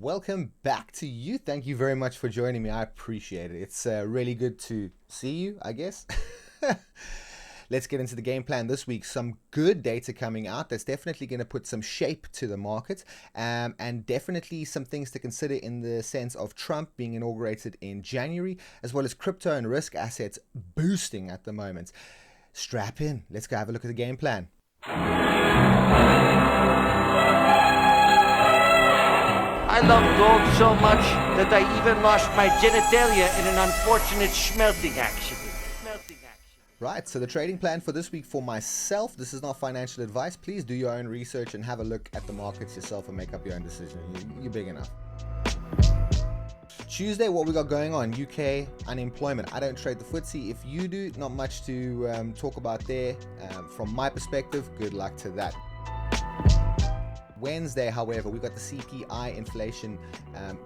welcome back to you. Thank you very much for joining me. I appreciate it. It's really good to see you, I guess. Let's get into the game plan this week. Some good data coming out that's definitely going to put some shape to the market, and definitely some things to consider in the sense of Trump being inaugurated in January, as well as crypto and risk assets boosting at the moment. Strap in. Let's go have a look at the game plan. I love gold so much that I even lost my genitalia in an unfortunate smelting accident. Right, so the trading plan for this week for myself, this is not financial advice. Please do your own research and have a look at the markets yourself and make up your own decision. You're big enough. Tuesday, what we got going on? UK unemployment. I don't trade the FTSE. If you do, not much to talk about there. From my perspective, good luck to that. Wednesday, however, we got the CPI inflation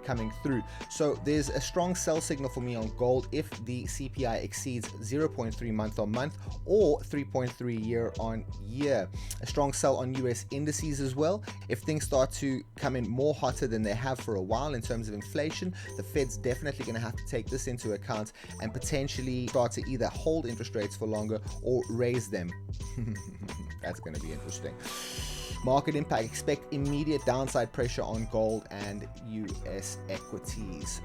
coming through. So there's a strong sell signal for me on gold if the CPI exceeds 0.3 month on month or 3.3 year on year. A strong sell on US indices as well. If things start to come in more hotter than they have for a while in terms of inflation, the Fed's definitely going to have to take this into account and potentially start to either hold interest rates for longer or raise them. That's going to be interesting. Market impact, expect immediate downside pressure on gold and US equities.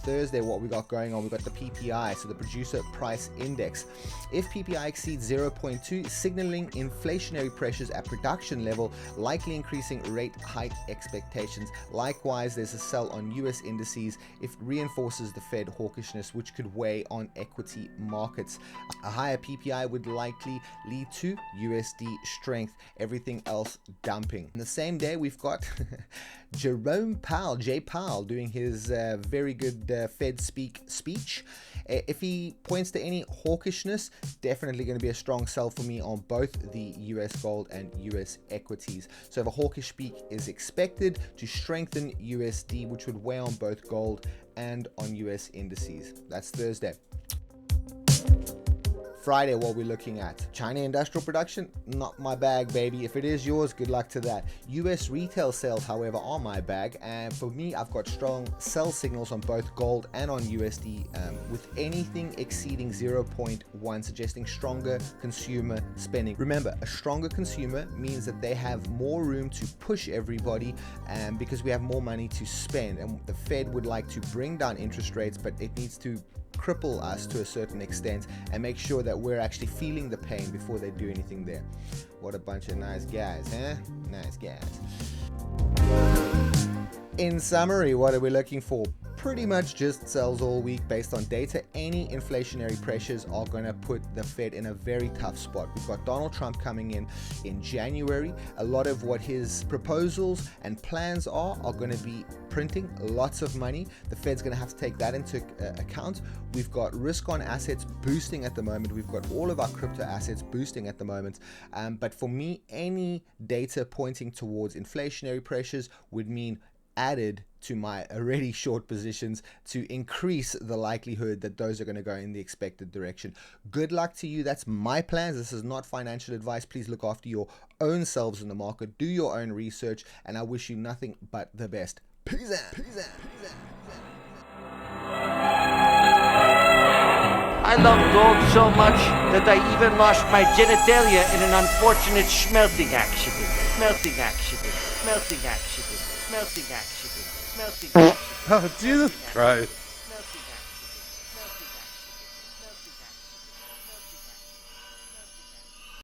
Thursday, what we got going on, we got the PPI, so the producer price index. If PPI exceeds 0.2, signaling inflationary pressures at production level, likely increasing rate hike expectations. Likewise, there's a sell on US indices if it reinforces the Fed hawkishness, which could weigh on equity markets. A higher PPI would likely lead to USD strength, everything else dumping. On the same day, we've got Jerome Powell, Jay Powell, doing his very good Fed speech. If he points to any hawkishness, definitely going to be a strong sell for me on both the US gold and US equities. So if a hawkish speak is expected to strengthen USD, which would weigh on both gold and on US indices. That's Thursday. Friday, what we're looking at, China industrial production, not my bag, baby. If it is yours, good luck to that. US retail sales, however, are my bag, and for me, I've got strong sell signals on both gold and on USD, with anything exceeding 0.1 suggesting stronger consumer spending. Remember, a stronger consumer means that they have more room to push everybody, because we have more money to spend, and the Fed would like to bring down interest rates, but it needs to cripple us to a certain extent and make sure that we're actually feeling the pain before they do anything there. What a bunch of nice guys, huh? Nice guys. In summary, what are we looking for? Pretty much just sells all week based on data. Any inflationary pressures are going to put the Fed in a very tough spot. We've got Donald Trump coming in January. A lot of what his proposals and plans are going to be printing lots of money. The Fed's going to have to take that into account. We've got risk on assets boosting at the moment. We've got all of our crypto assets boosting at the moment. But for me, any data pointing towards inflationary pressures would mean added to my already short positions to increase the likelihood that those are going to go in the expected direction. Good luck to you. That's my plans. This is not financial advice. Please look after your own selves in the market. Do your own research, and I wish you nothing but the best. Peace out. Peace out. Peace out. I love gold so much that I even lost my genitalia in an unfortunate smelting accident. Oh, Jesus Christ.